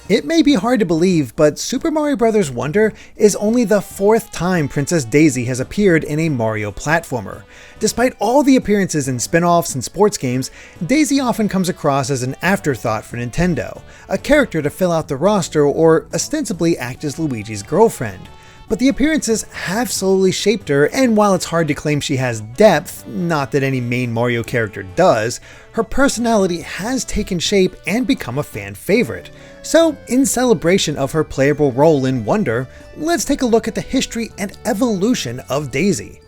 It may be hard to believe, but Super Mario Bros. Wonder is only the fourth time Princess Daisy has appeared in a Mario platformer. Despite all the appearances in spin-offs and sports games, Daisy often comes across as an afterthought for Nintendo, a character to fill out the roster or ostensibly act as Luigi's girlfriend. But the appearances have slowly shaped her, and while it's hard to claim she has depth, not that any main Mario character does, her personality has taken shape and become a fan favorite. So, in celebration of her playable role in Wonder, let's take a look at the history and evolution of Daisy.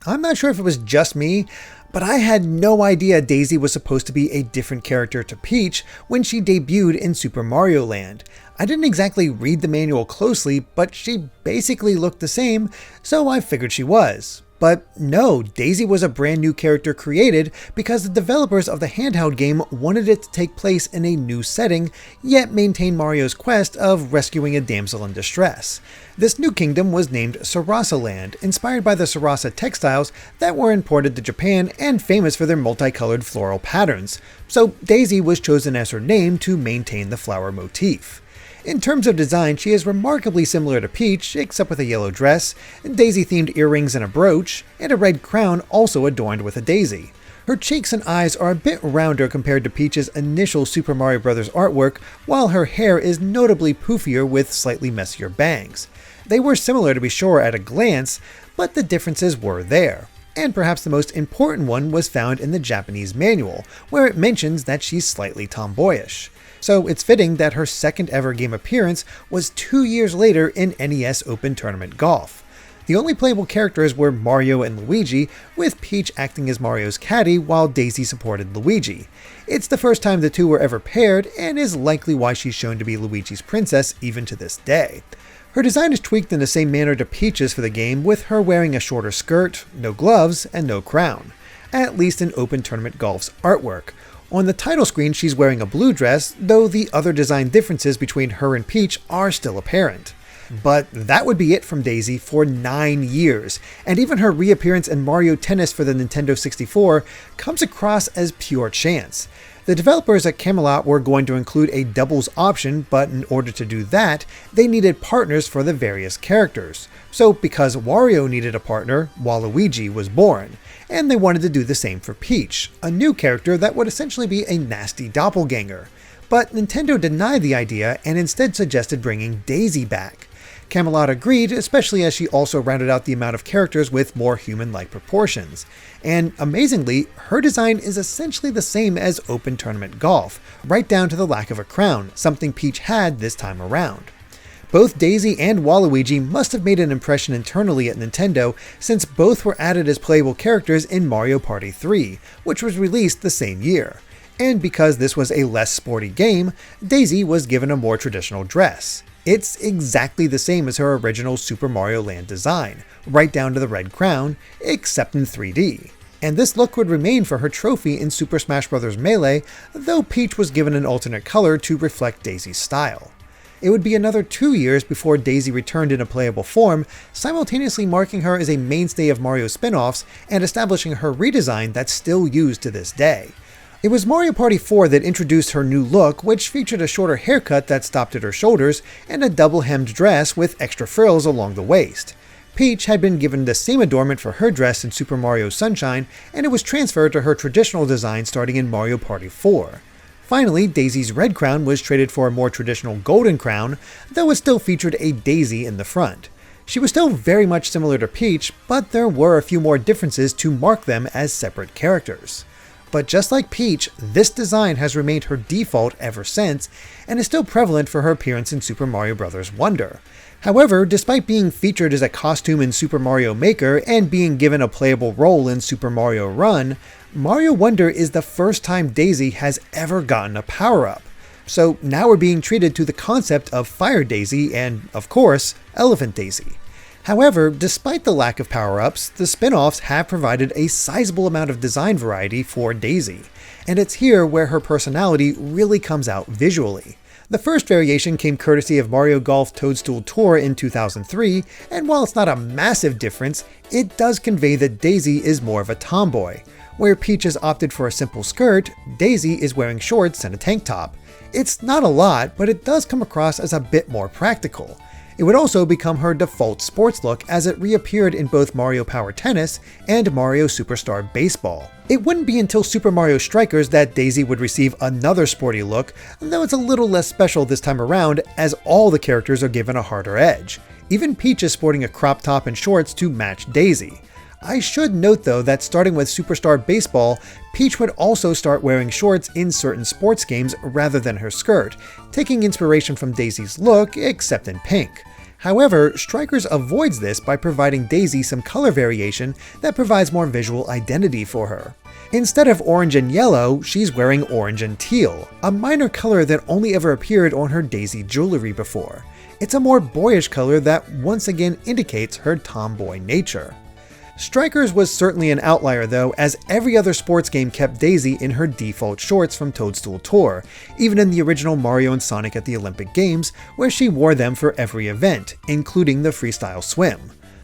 I'm not sure if it was just me, but I had no idea Daisy was supposed to be a different character to Peach when she debuted in Super Mario Land. I didn't exactly read the manual closely, but she basically looked the same, so I figured she was. But no, Daisy was a brand new character created because the developers of the handheld game wanted it to take place in a new setting, yet maintain Mario's quest of rescuing a damsel in distress. This new kingdom was named Sarasa Land, inspired by the Sarasa textiles that were imported to Japan and famous for their multicolored floral patterns, so Daisy was chosen as her name to maintain the flower motif. In terms of design, she is remarkably similar to Peach, except with a yellow dress, daisy-themed earrings and a brooch, and a red crown also adorned with a daisy. Her cheeks and eyes are a bit rounder compared to Peach's initial Super Mario Bros. Artwork, while her hair is notably poofier with slightly messier bangs. They were similar to be sure at a glance, but the differences were there. And perhaps the most important one was found in the Japanese manual, where it mentions that she's slightly tomboyish. So it's fitting that her second ever game appearance was 2 years later in NES Open Tournament Golf. The only playable characters were Mario and Luigi, with Peach acting as Mario's caddy while Daisy supported Luigi. It's the first time the two were ever paired, and is likely why she's shown to be Luigi's princess even to this day. Her design is tweaked in the same manner to Peach's for the game, with her wearing a shorter skirt, no gloves, and no crown, at least in Open Tournament Golf's artwork. On the title screen, she's wearing a blue dress, though the other design differences between her and Peach are still apparent. But that would be it from Daisy for 9 years, and even her reappearance in Mario Tennis for the Nintendo 64 comes across as pure chance. The developers at Camelot were going to include a doubles option, but in order to do that, they needed partners for the various characters. So because Wario needed a partner, Waluigi was born, and they wanted to do the same for Peach, a new character that would essentially be a nasty doppelganger. But Nintendo denied the idea and instead suggested bringing Daisy back. Camelot agreed, especially as she also rounded out the amount of characters with more human-like proportions. And amazingly, her design is essentially the same as Open Tournament Golf, right down to the lack of a crown, something Peach had this time around. Both Daisy and Waluigi must have made an impression internally at Nintendo, since both were added as playable characters in Mario Party 3, which was released the same year. And because this was a less sporty game, Daisy was given a more traditional dress. It's exactly the same as her original Super Mario Land design, right down to the red crown, except in 3D. And this look would remain for her trophy in Super Smash Bros. Melee, though Peach was given an alternate color to reflect Daisy's style. It would be another 2 years before Daisy returned in a playable form, simultaneously marking her as a mainstay of Mario spin-offs and establishing her redesign that's still used to this day. It was Mario Party 4 that introduced her new look, which featured a shorter haircut that stopped at her shoulders and a double-hemmed dress with extra frills along the waist. Peach had been given the same adornment for her dress in Super Mario Sunshine, and it was transferred to her traditional design starting in Mario Party 4. Finally, Daisy's red crown was traded for a more traditional golden crown, though it still featured a daisy in the front. She was still very much similar to Peach, but there were a few more differences to mark them as separate characters. But just like Peach, this design has remained her default ever since, and is still prevalent for her appearance in Super Mario Bros. Wonder. However, despite being featured as a costume in Super Mario Maker and being given a playable role in Super Mario Run, Mario Wonder is the first time Daisy has ever gotten a power-up. So now we're being treated to the concept of Fire Daisy and, of course, Elephant Daisy. However, despite the lack of power-ups, the spin-offs have provided a sizable amount of design variety for Daisy, and it's here where her personality really comes out visually. The first variation came courtesy of Mario Golf Toadstool Tour in 2003, and while it's not a massive difference, it does convey that Daisy is more of a tomboy. Where Peach has opted for a simple skirt, Daisy is wearing shorts and a tank top. It's not a lot, but it does come across as a bit more practical. It would also become her default sports look as it reappeared in both Mario Power Tennis and Mario Superstar Baseball. It wouldn't be until Super Mario Strikers that Daisy would receive another sporty look, though it's a little less special this time around as all the characters are given a harder edge. Even Peach is sporting a crop top and shorts to match Daisy. I should note though that starting with Superstar Baseball, Peach would also start wearing shorts in certain sports games rather than her skirt, taking inspiration from Daisy's look, except in pink. However, Strikers avoids this by providing Daisy some color variation that provides more visual identity for her. Instead of orange and yellow, she's wearing orange and teal, a minor color that only ever appeared on her Daisy jewelry before. It's a more boyish color that once again indicates her tomboy nature. Strikers was certainly an outlier though, as every other sports game kept Daisy in her default shorts from Toadstool Tour, even in the original Mario and Sonic at the Olympic Games, where she wore them for every event, including the freestyle swim.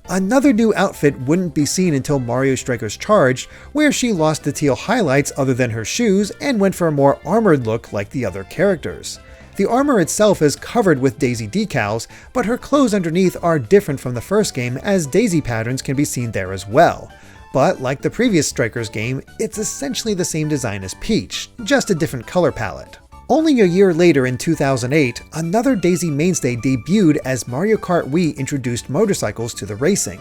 Another new outfit wouldn't be seen until Mario Strikers Charged, where she lost the teal highlights other than her shoes and went for a more armored look like the other characters. The armor itself is covered with Daisy decals, but her clothes underneath are different from the first game as Daisy patterns can be seen there as well. But like the previous Strikers game, it's essentially the same design as Peach, just a different color palette. Only a year later in 2008, another Daisy mainstay debuted as Mario Kart Wii introduced motorcycles to the racing.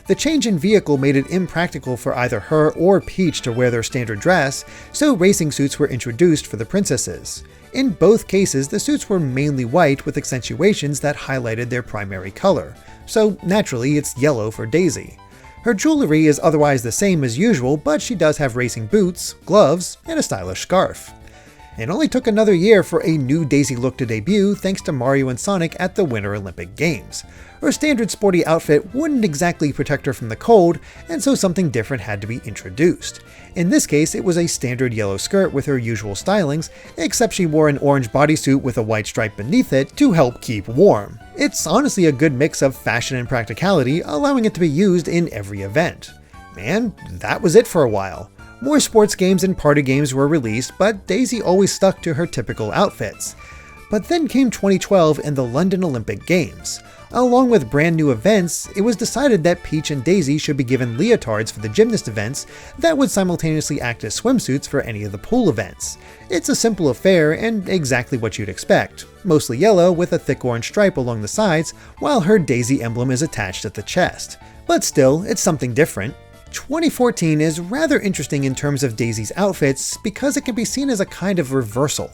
The change in vehicle made it impractical for either her or Peach to wear their standard dress, so racing suits were introduced for the princesses. In both cases, the suits were mainly white with accentuations that highlighted their primary color, so naturally it's yellow for Daisy. Her jewelry is otherwise the same as usual, but she does have racing boots, gloves, and a stylish scarf. It only took another year for a new Daisy look to debut thanks to Mario and Sonic at the Winter Olympic Games. Her standard sporty outfit wouldn't exactly protect her from the cold, and so something different had to be introduced. In this case, it was a standard yellow skirt with her usual stylings, except she wore an orange bodysuit with a white stripe beneath it to help keep warm. It's honestly a good mix of fashion and practicality, allowing it to be used in every event. And that was it for a while. More sports games and party games were released, but Daisy always stuck to her typical outfits. But then came 2012 and the London Olympic Games. Along with brand new events, it was decided that Peach and Daisy should be given leotards for the gymnast events that would simultaneously act as swimsuits for any of the pool events. It's a simple affair and exactly what you'd expect, mostly yellow with a thick orange stripe along the sides, while her Daisy emblem is attached at the chest. But still, it's something different. 2014 is rather interesting in terms of Daisy's outfits because it can be seen as a kind of reversal.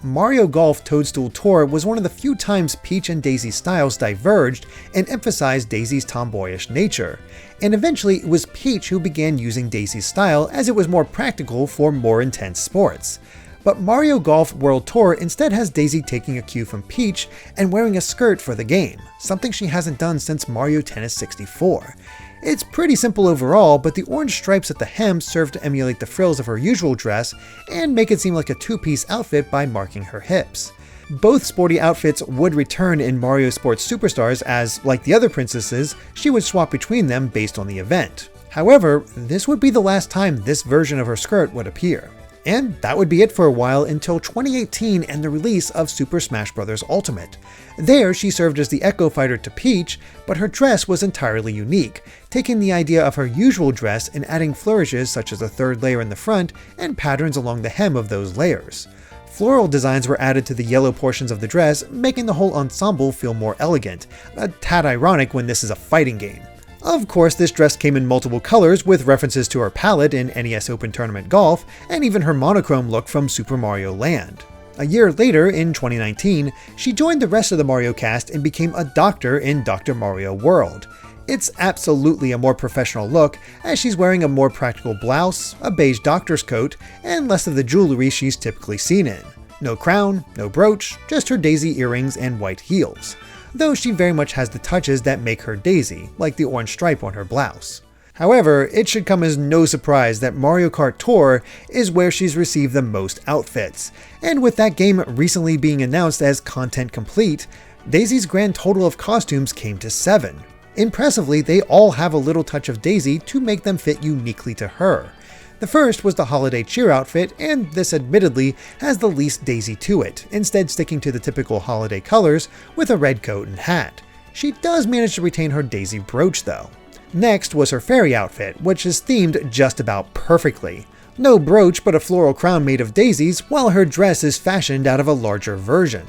Mario Golf Toadstool Tour was one of the few times Peach and Daisy's styles diverged and emphasized Daisy's tomboyish nature, and eventually it was Peach who began using Daisy's style as it was more practical for more intense sports. But Mario Golf World Tour instead has Daisy taking a cue from Peach and wearing a skirt for the game, something she hasn't done since Mario Tennis 64. It's pretty simple overall, but the orange stripes at the hem serve to emulate the frills of her usual dress and make it seem like a two-piece outfit by marking her hips. Both sporty outfits would return in Mario Sports Superstars as, like the other princesses, she would swap between them based on the event. However, this would be the last time this version of her skirt would appear. And that would be it for a while until 2018 and the release of Super Smash Bros. Ultimate. There, she served as the Echo Fighter to Peach, but her dress was entirely unique, taking the idea of her usual dress and adding flourishes such as a third layer in the front and patterns along the hem of those layers. Floral designs were added to the yellow portions of the dress, making the whole ensemble feel more elegant, a tad ironic when this is a fighting game. Of course, this dress came in multiple colors with references to her palette in NES Open Tournament Golf, and even her monochrome look from Super Mario Land. A year later, in 2019, she joined the rest of the Mario cast and became a doctor in Dr. Mario World. It's absolutely a more professional look, as she's wearing a more practical blouse, a beige doctor's coat, and less of the jewelry she's typically seen in. No crown, no brooch, just her Daisy earrings and white heels. Though she very much has the touches that make her Daisy, like the orange stripe on her blouse. However, it should come as no surprise that Mario Kart Tour is where she's received the most outfits, and with that game recently being announced as content complete, Daisy's grand total of costumes came to 7. Impressively, they all have a little touch of Daisy to make them fit uniquely to her. The first was the holiday cheer outfit, and this admittedly has the least Daisy to it, instead sticking to the typical holiday colors with a red coat and hat. She does manage to retain her Daisy brooch though. Next was her fairy outfit, which is themed just about perfectly. No brooch but a floral crown made of daisies, while her dress is fashioned out of a larger version.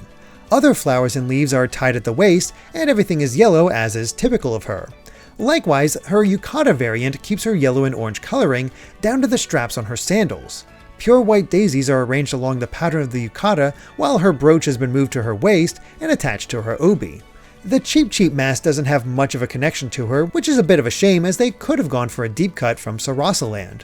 Other flowers and leaves are tied at the waist, and everything is yellow as is typical of her. Likewise, her yukata variant keeps her yellow and orange coloring down to the straps on her sandals. Pure white daisies are arranged along the pattern of the yukata, while her brooch has been moved to her waist and attached to her obi. The Cheep mask doesn't have much of a connection to her, which is a bit of a shame as they could have gone for a deep cut from Sarasaland.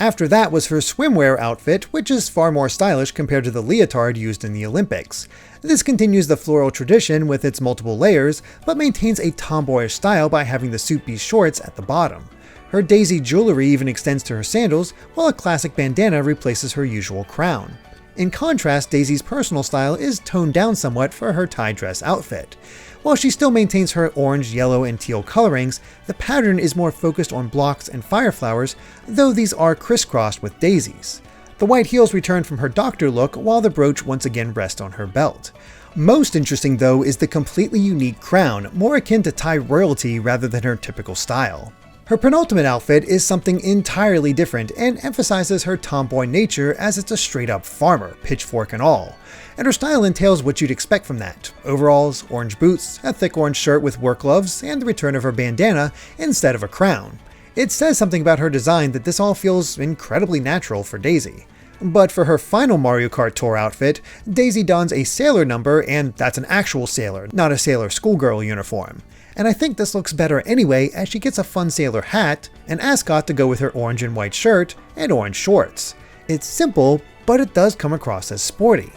After that was her swimwear outfit, which is far more stylish compared to the leotard used in the Olympics. This continues the floral tradition with its multiple layers, but maintains a tomboyish style by having the suit be shorts at the bottom. Her daisy jewelry even extends to her sandals, while a classic bandana replaces her usual crown. In contrast, Daisy's personal style is toned down somewhat for her tie dress outfit. While she still maintains her orange, yellow, and teal colorings, the pattern is more focused on blocks and fire flowers, though these are crisscrossed with daisies. The white heels return from her doctor look, while the brooch once again rests on her belt. Most interesting though is the completely unique crown, more akin to Thai royalty rather than her typical style. Her penultimate outfit is something entirely different and emphasizes her tomboy nature as it's a straight-up farmer, pitchfork and all. And her style entails what you'd expect from that: overalls, orange boots, a thick orange shirt with work gloves, and the return of her bandana instead of a crown. It says something about her design that this all feels incredibly natural for Daisy. But for her final Mario Kart Tour outfit, Daisy dons a sailor number, and that's an actual sailor, not a sailor schoolgirl uniform. And I think this looks better anyway, as she gets a fun sailor hat, an ascot to go with her orange and white shirt, and orange shorts. It's simple, but it does come across as sporty.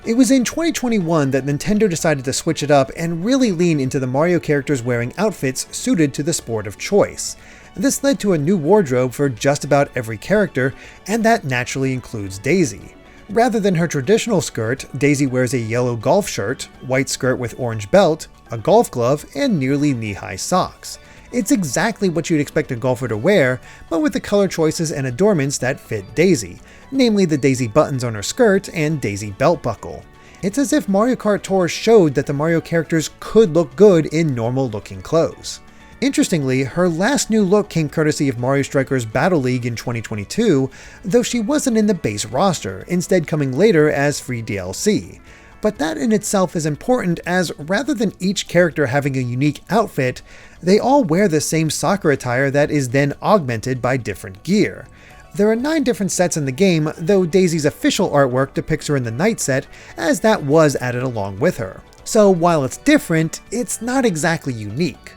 It was in 2021 that Nintendo decided to switch it up and really lean into the Mario characters wearing outfits suited to the sport of choice. This led to a new wardrobe for just about every character, and that naturally includes Daisy. Rather than her traditional skirt, Daisy wears a yellow golf shirt, white skirt with orange belt, a golf glove, and nearly knee-high socks. It's exactly what you'd expect a golfer to wear, but with the color choices and adornments that fit Daisy, namely the Daisy buttons on her skirt and Daisy belt buckle. It's as if Mario Kart Tour showed that the Mario characters could look good in normal-looking clothes. Interestingly, her last new look came courtesy of Mario Strikers Battle League in 2022, though she wasn't in the base roster, instead coming later as free DLC. But that in itself is important, as rather than each character having a unique outfit, they all wear the same soccer attire that is then augmented by different gear. There are 9 different sets in the game, though Daisy's official artwork depicts her in the night set, as that was added along with her. So while it's different, it's not exactly unique.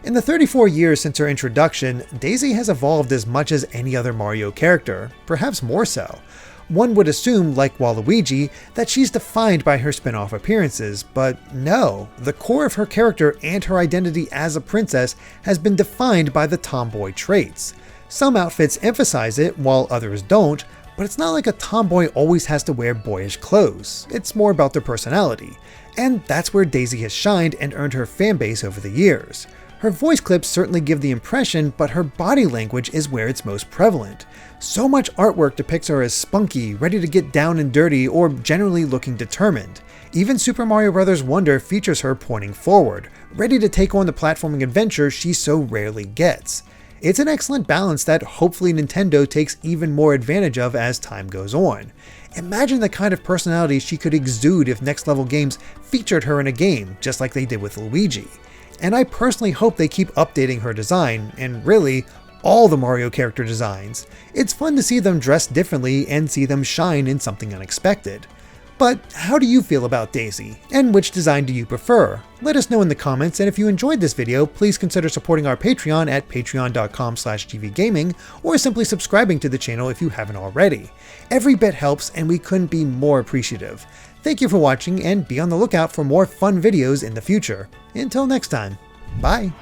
In the 34 years since her introduction, Daisy has evolved as much as any other Mario character, perhaps more so. One would assume, like Waluigi, that she's defined by her spin-off appearances, but no, the core of her character and her identity as a princess has been defined by the tomboy traits. Some outfits emphasize it, while others don't, but it's not like a tomboy always has to wear boyish clothes. It's more about their personality, and that's where Daisy has shined and earned her fanbase over the years. Her voice clips certainly give the impression, but her body language is where it's most prevalent. So much artwork depicts her as spunky, ready to get down and dirty, or generally looking determined. Even Super Mario Bros. Wonder features her pointing forward, ready to take on the platforming adventure she so rarely gets. It's an excellent balance that hopefully Nintendo takes even more advantage of as time goes on. Imagine the kind of personality she could exude if next level games featured her in a game, just like they did with Luigi. And I personally hope they keep updating her design, and really, all the Mario character designs. It's fun to see them dressed differently and see them shine in something unexpected. But how do you feel about Daisy, and which design do you prefer? Let us know in the comments, and if you enjoyed this video, please consider supporting our Patreon at patreon.com/gvgaming, or simply subscribing to the channel if you haven't already. Every bit helps, and we couldn't be more appreciative. Thank you for watching, and be on the lookout for more fun videos in the future. Until next time, bye!